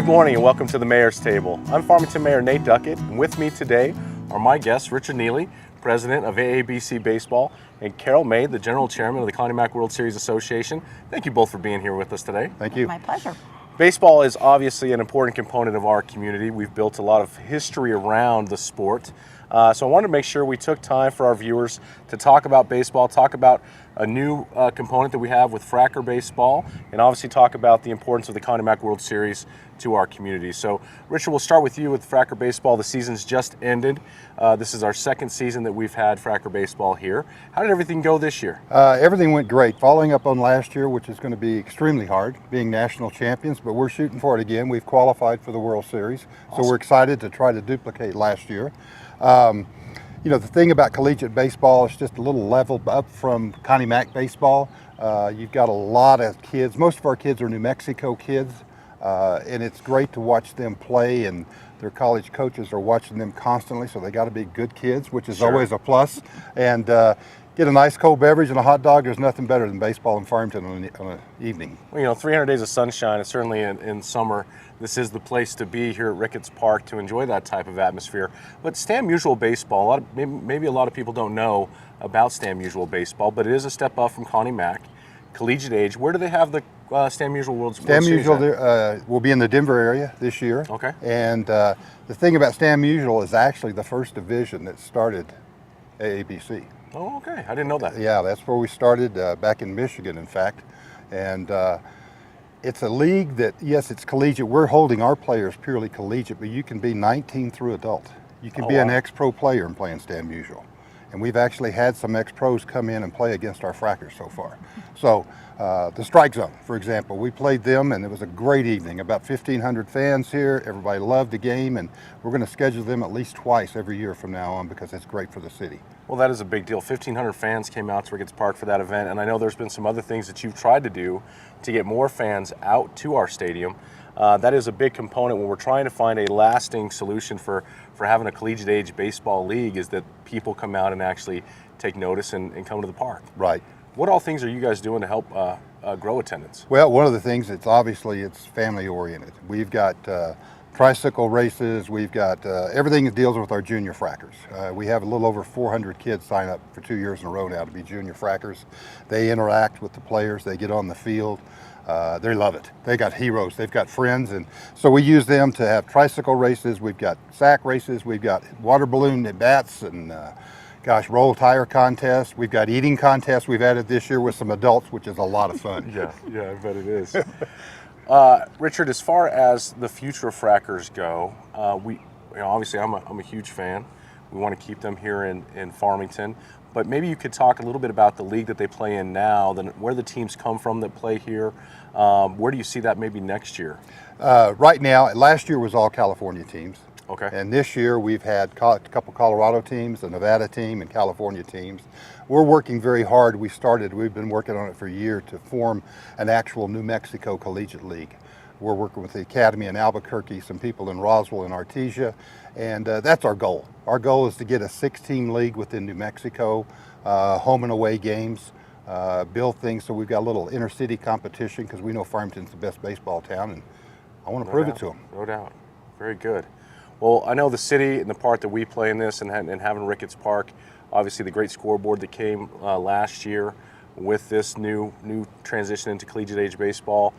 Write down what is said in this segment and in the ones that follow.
Good morning and welcome to the Mayor's Table. I'm Farmington Mayor Nate Duckett, and with me today are my guests, Richard Neely, President of AABC Baseball, and Carol May, the General Chairman of the Connie Mack World Series Association. Thank you both for being here with us today. Thank you. My pleasure. Baseball is obviously an important component of our community. We've built a lot of history around the sport. So I wanted to make sure we took time for our viewers to talk about baseball, talk about a new component that we have with Fracker Baseball, and obviously talk about the importance of the Connie Mack World Series to our community. So Richard, we'll start with you with Fracker Baseball. The season's just ended. This is our second season that we've had Fracker Baseball here. How did everything go this year? Everything went great. Following up on last year, which is going to be extremely hard, being national champions, but we're shooting for it again. We've qualified for the World Series, Awesome. So we're excited to try to duplicate last year. You know, the thing about collegiate baseball is just a little level up from Connie Mack baseball. You've got a lot of kids. Most of our kids are New Mexico kids, and it's great to watch them play, and their college coaches are watching them constantly, so they got to be good kids, which is Sure. always a plus. And get a nice cold beverage and a hot dog. There's nothing better than baseball in Farmington on an evening. Well, you know, 300 days of sunshine, and certainly in summer, this is the place to be here at Ricketts Park to enjoy that type of atmosphere. But Stam Musial Baseball, maybe a lot of people don't know about Stam Musial Baseball, but it is a step up from Connie Mack, collegiate age. Where do they have the Stam Musial World Series? Stam Musial will be in the Denver area this year. Okay. And the thing about Stam Musial is actually the first division that started AABC. Oh, okay. I didn't know that. Yeah, that's where we started back in Michigan, in fact. And it's a league that, yes, it's collegiate. We're holding our players purely collegiate, but you can be 19 through adult. You can be an ex-pro player and play in Stam Musial. And we've actually had some ex-pros come in and play against our Frackers so far. So the Strike Zone, for example, we played them and it was a great evening. About 1,500 fans here. Everybody loved the game, and we're going to schedule them at least twice every year from now on because it's great for the city. Well, that is a big deal. 1,500 fans came out to Ricketts Park for that event, and I know there's been some other things that you've tried to do to get more fans out to our stadium. That is a big component when we're trying to find a lasting solution for having a collegiate age baseball league, is that people come out and actually take notice and come to the park. Right. What all things are you guys doing to help grow attendance? Well, one of the things, it's family oriented. We've got tricycle races, we've got everything that deals with our junior Frackers. We have a little over 400 kids sign up for 2 years in a row now to be junior Frackers. They interact with the players, they get on the field. They love it. They got heroes, they've got friends, and so we use them to have tricycle races. We've got sack races, we've got water balloon at bats, and roll tire contests. We've got eating contests we've added this year with some adults, which is a lot of fun. Yeah, I bet it is. Richard, as far as the future of Frackers go, obviously I'm a huge fan. We want to keep them here in Farmington. But maybe you could talk a little bit about the league that they play in now, then where the teams come from that play here. Where do you see that maybe next year? Right now, last year was all California teams. Okay. And this year we've had a couple Colorado teams, a Nevada team, and California teams. We're working very hard. We've been working on it for a year to form an actual New Mexico Collegiate League. We're working with the Academy in Albuquerque, some people in Roswell and Artesia, and that's our goal. Our goal is to get a 6-team league within New Mexico, home and away games, build things so we've got a little inter-city competition, because we know Farmington's the best baseball town, and I want to prove it to them. No doubt. Very good. Well, I know the city and the part that we play in this, and having Ricketts Park, obviously the great scoreboard that came last year with this new transition into collegiate age baseball.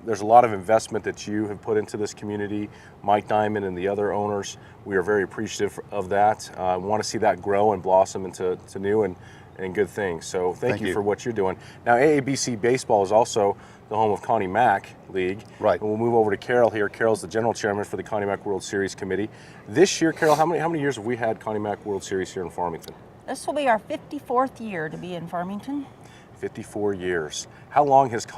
There's a lot of investment that you have put into this community. Mike Diamond and the other owners, we are very appreciative of that. I want to see that grow and blossom into new and good things. So thank you for what you're doing. Now, AABC Baseball is also the home of Connie Mack League. Right. And we'll move over to Carol here. Carol's the general chairman for the Connie Mack World Series Committee. This year, Carol, how many years have we had Connie Mack World Series here in Farmington? This will be our 54th year to be in Farmington. 54 years. How long has the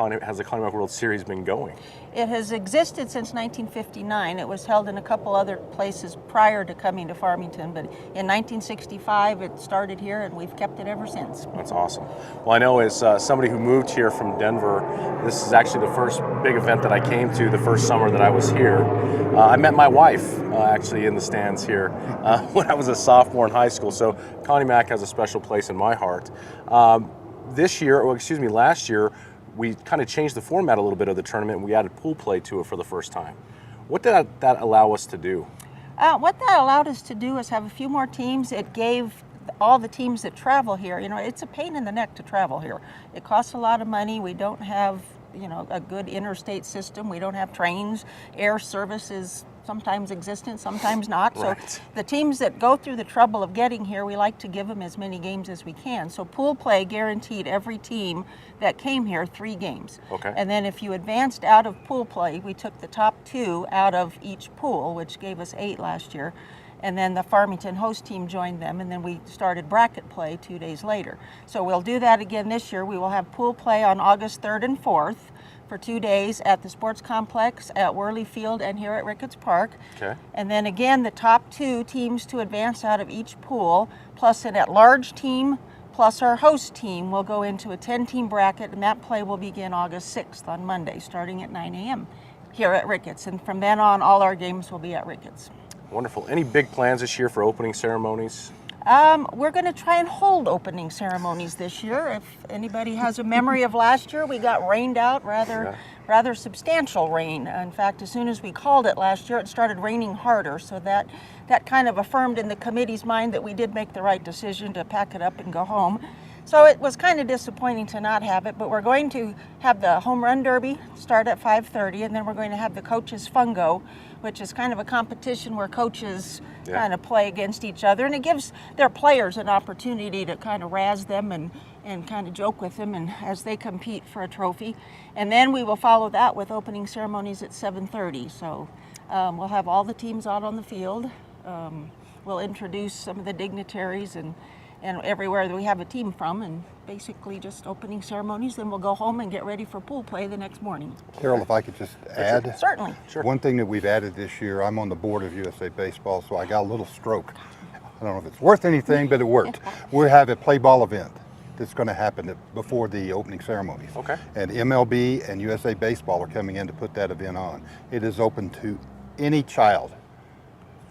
Connie Mack World Series been going? It has existed since 1959. It was held in a couple other places prior to coming to Farmington, but in 1965 it started here, and we've kept it ever since. That's awesome. Well, I know as somebody who moved here from Denver, this is actually the first big event that I came to the first summer that I was here. I met my wife actually in the stands here when I was a sophomore in high school, so Connie Mack has a special place in my heart. Last year, we kind of changed the format a little bit of the tournament, and we added pool play to it for the first time. What did that allow us to do? What that allowed us to do is have a few more teams. It gave all the teams that travel here, it's a pain in the neck to travel here. It costs a lot of money. We don't have, a good interstate system. We don't have trains. Air service is sometimes existent, sometimes not. Right. So the teams that go through the trouble of getting here, we like to give them as many games as we can. So pool play guaranteed every team that came here 3 games. Okay. And then if you advanced out of pool play, we took the top 2 out of each pool, which gave us 8 last year. And then the Farmington host team joined them, and then we started bracket play 2 days later. So we'll do that again this year. We will have pool play on August 3rd and 4th for 2 days at the sports complex, at Worley Field, and here at Ricketts Park. Okay. And then again, the top 2 teams to advance out of each pool, plus an at-large team, plus our host team will go into a 10-team bracket, and that play will begin August 6th on Monday, starting at 9 a.m. here at Ricketts. And from then on, all our games will be at Ricketts. Wonderful. Any big plans this year for opening ceremonies? We're going to try and hold opening ceremonies this year. If anybody has a memory of last year, we got rained out, rather substantial rain. In fact, as soon as we called it last year, it started raining harder. So that kind of affirmed in the committee's mind that we did make the right decision to pack it up and go home. So it was kind of disappointing to not have it, but we're going to have the home run derby start at 5:30, and then we're going to have the coaches fungo, which is kind of a competition where coaches kind of play against each other, and it gives their players an opportunity to kind of razz them and kind of joke with them and as they compete for a trophy. And then we will follow that with opening ceremonies at 7:30. So we'll have all the teams out on the field. We'll introduce some of the dignitaries and everywhere that we have a team from, and basically just opening ceremonies. Then we'll go home and get ready for pool play the next morning. Carol, if I could just add. Certainly. Sure. One thing that we've added this year, I'm on the board of USA Baseball, so I got a little stroke. I don't know if it's worth anything, but it worked. We have a play ball event that's going to happen before the opening ceremonies. Okay. And MLB and USA Baseball are coming in to put that event on. It is open to any child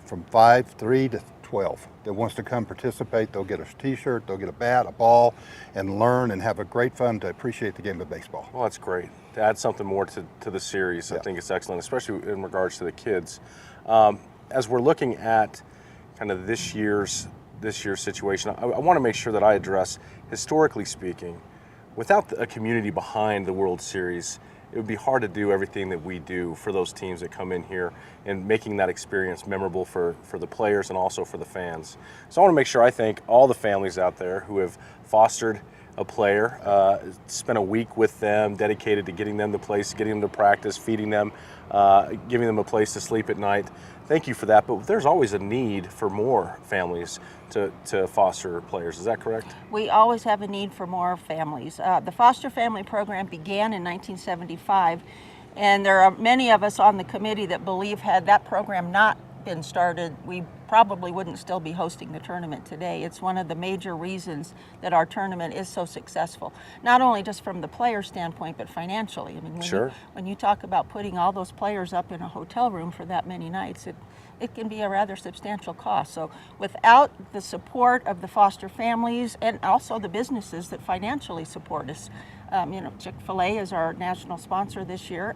from 3 to 12 that wants to come participate. They'll get a t-shirt, they'll get a bat, a ball, and learn and have a great fun to appreciate the game of baseball. Well, that's great. To add something more to the series, I think it's excellent, especially in regards to the kids. As we're looking at kind of this year's situation, I want to make sure that I address, historically speaking, without a community behind the World Series, it would be hard to do everything that we do for those teams that come in here and making that experience memorable for the players and also for the fans. So I want to make sure I thank all the families out there who have fostered a player, spent a week with them, dedicated to getting them the place, getting them to practice, feeding them, giving them a place to sleep at night. Thank you for that, but there's always a need for more families to foster players. Is that correct? We always have a need for more families. The foster family program began in 1975, and there are many of us on the committee that believe had that program not been started, we probably wouldn't still be hosting the tournament today. It's one of the major reasons that our tournament is so successful, not only just from the player standpoint, but financially. I mean, when you talk about putting all those players up in a hotel room for that many nights, it can be a rather substantial cost. So without the support of the foster families and also the businesses that financially support us, Chick-fil-A is our national sponsor this year.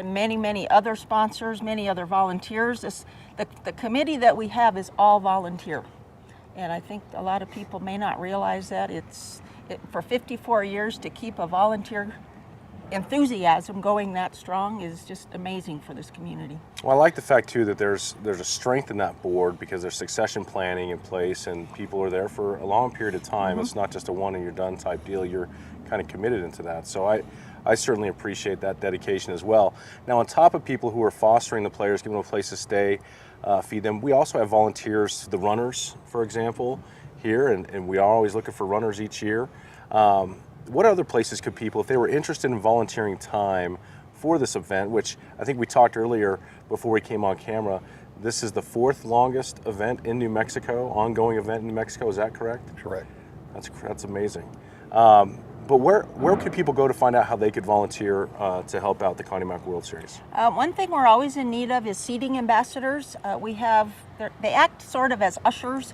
Many other sponsors, many other volunteers. The committee that we have is all volunteer. And I think a lot of people may not realize that. For 54 years to keep a volunteer enthusiasm going that strong is just amazing for this community. Well, I like the fact too that there's a strength in that board because there's succession planning in place and people are there for a long period of time. Mm-hmm. It's not just a one and you're done type deal. You're kind of committed into that. So I certainly appreciate that dedication as well. Now, on top of people who are fostering the players, giving them a place to stay, feed them, we also have volunteers, the runners, for example, here, and we are always looking for runners each year. What other places could people, if they were interested in volunteering time for this event, which I think we talked earlier before we came on camera, this is the 4th longest event in New Mexico, ongoing event in New Mexico, is that correct? Correct. That's amazing. But where could people go to find out how they could volunteer to help out the Connie Mack World Series? One thing we're always in need of is seating ambassadors. They act sort of as ushers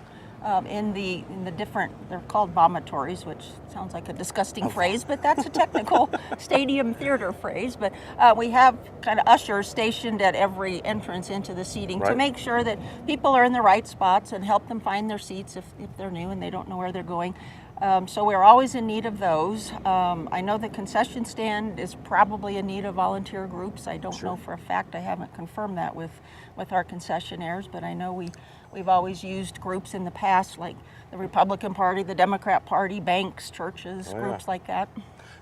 in the different, they're called vomitories, which sounds like a disgusting phrase, but that's a technical stadium theater phrase. But we have kind of ushers stationed at every entrance into the seating to make sure that people are in the right spots and help them find their seats if they're new and they don't know where they're going. So we're always in need of those. I know the concession stand is probably in need of volunteer groups. I don't know for a fact. I haven't confirmed that with our concessionaires, but I know we've always used groups in the past, like the Republican Party, the Democrat Party, banks, churches, groups like that.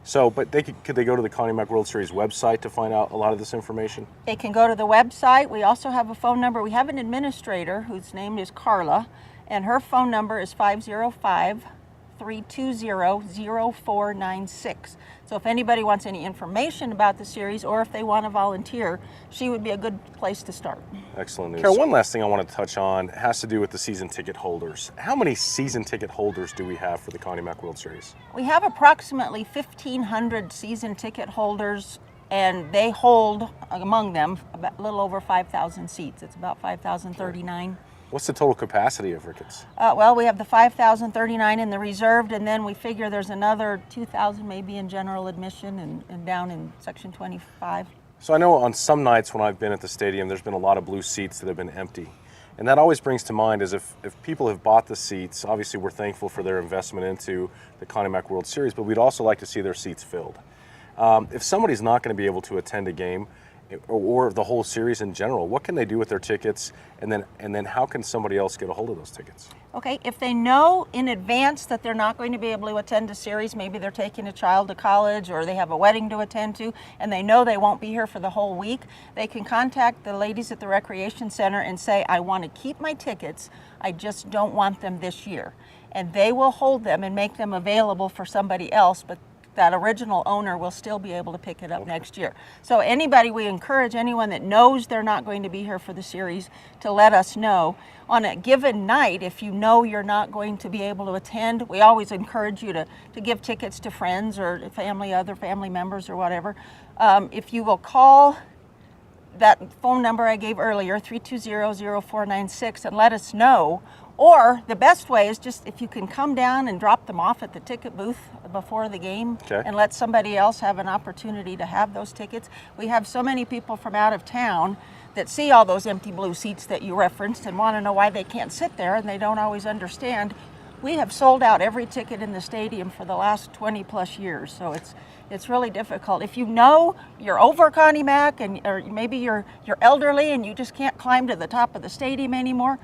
So, but could they go to the Connie Mack World Series website to find out a lot of this information? They can go to the website. We also have a phone number. We have an administrator whose name is Carla, and her phone number is 505-320-0496. So if anybody wants any information about the series or if they want to volunteer, she would be a good place to start. Excellent news. Carol, one last thing I want to touch on has to do with the season ticket holders. How many season ticket holders do we have for the Connie Mack World Series? We have approximately 1,500 season ticket holders, and they hold, among them, about a little over 5,000 seats. It's about 5,039. What's the total capacity of Ricketts? Well, we have the 5,039 in the reserved, and then we figure there's another 2,000 maybe in general admission and down in section 25. So I know on some nights when I've been at the stadium, there's been a lot of blue seats that have been empty. And that always brings to mind is if people have bought the seats, obviously we're thankful for their investment into the Connie Mack World Series, but we'd also like to see their seats filled. If somebody's not going to be able to attend a game, or the whole series in general, what can they do with their tickets, and then how can somebody else get a hold of those tickets? Okay, if they know in advance that they're not going to be able to attend a series, maybe they're taking a child to college or they have a wedding to attend to, and they know they won't be here for the whole week, they can contact the ladies at the Recreation Center and say, I want to keep my tickets, I just don't want them this year. And they will hold them and make them available for somebody else, but that original owner will still be able to pick it up next year. So we encourage anyone that knows they're not going to be here for the series to let us know. On a given night, if you know you're not going to be able to attend, we always encourage you to give tickets to friends or family, other family members or whatever. If you will call that phone number I gave earlier, 320-0496, and let us know. Or the best way is just if you can come down and drop them off at the ticket booth before the game and let somebody else have an opportunity to have those tickets. We have so many people from out of town that see all those empty blue seats that you referenced and want to know why they can't sit there, and they don't always understand. We have sold out every ticket in the stadium for the last 20 plus years, so it's really difficult. If you know you're over Connie Mack or maybe you're elderly and you just can't climb to the top of the stadium anymore,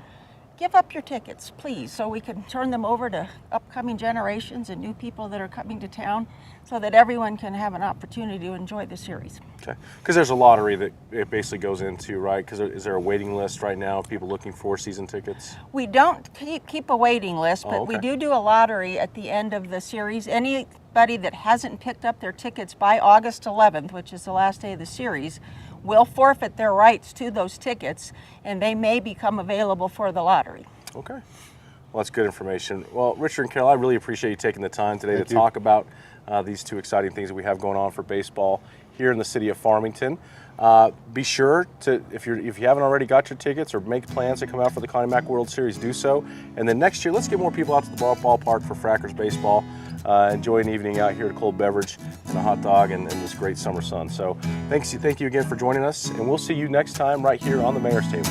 give up your tickets, please, so we can turn them over to upcoming generations and new people that are coming to town so that everyone can have an opportunity to enjoy the series. Okay, because there's a lottery that it basically goes into, right? Because is there a waiting list right now of people looking for season tickets? We don't keep a waiting list, but we do a lottery at the end of the series. Anybody that hasn't picked up their tickets by August 11th, which is the last day of the series, will forfeit their rights to those tickets, and they may become available for the lottery. Okay. Well, that's good information. Well, Richard and Carol, I really appreciate you taking the time today to talk about these two exciting things that we have going on for baseball here in the city of Farmington. Be sure to, if you haven't already got your tickets or make plans to come out for the Connie Mack World Series, do so. And then next year, let's get more people out to the ballpark for Frackers baseball. Enjoy an evening out here at a cold beverage and a hot dog and this great summer sun. So thank you again for joining us, and we'll see you next time right here on the Mayor's Table.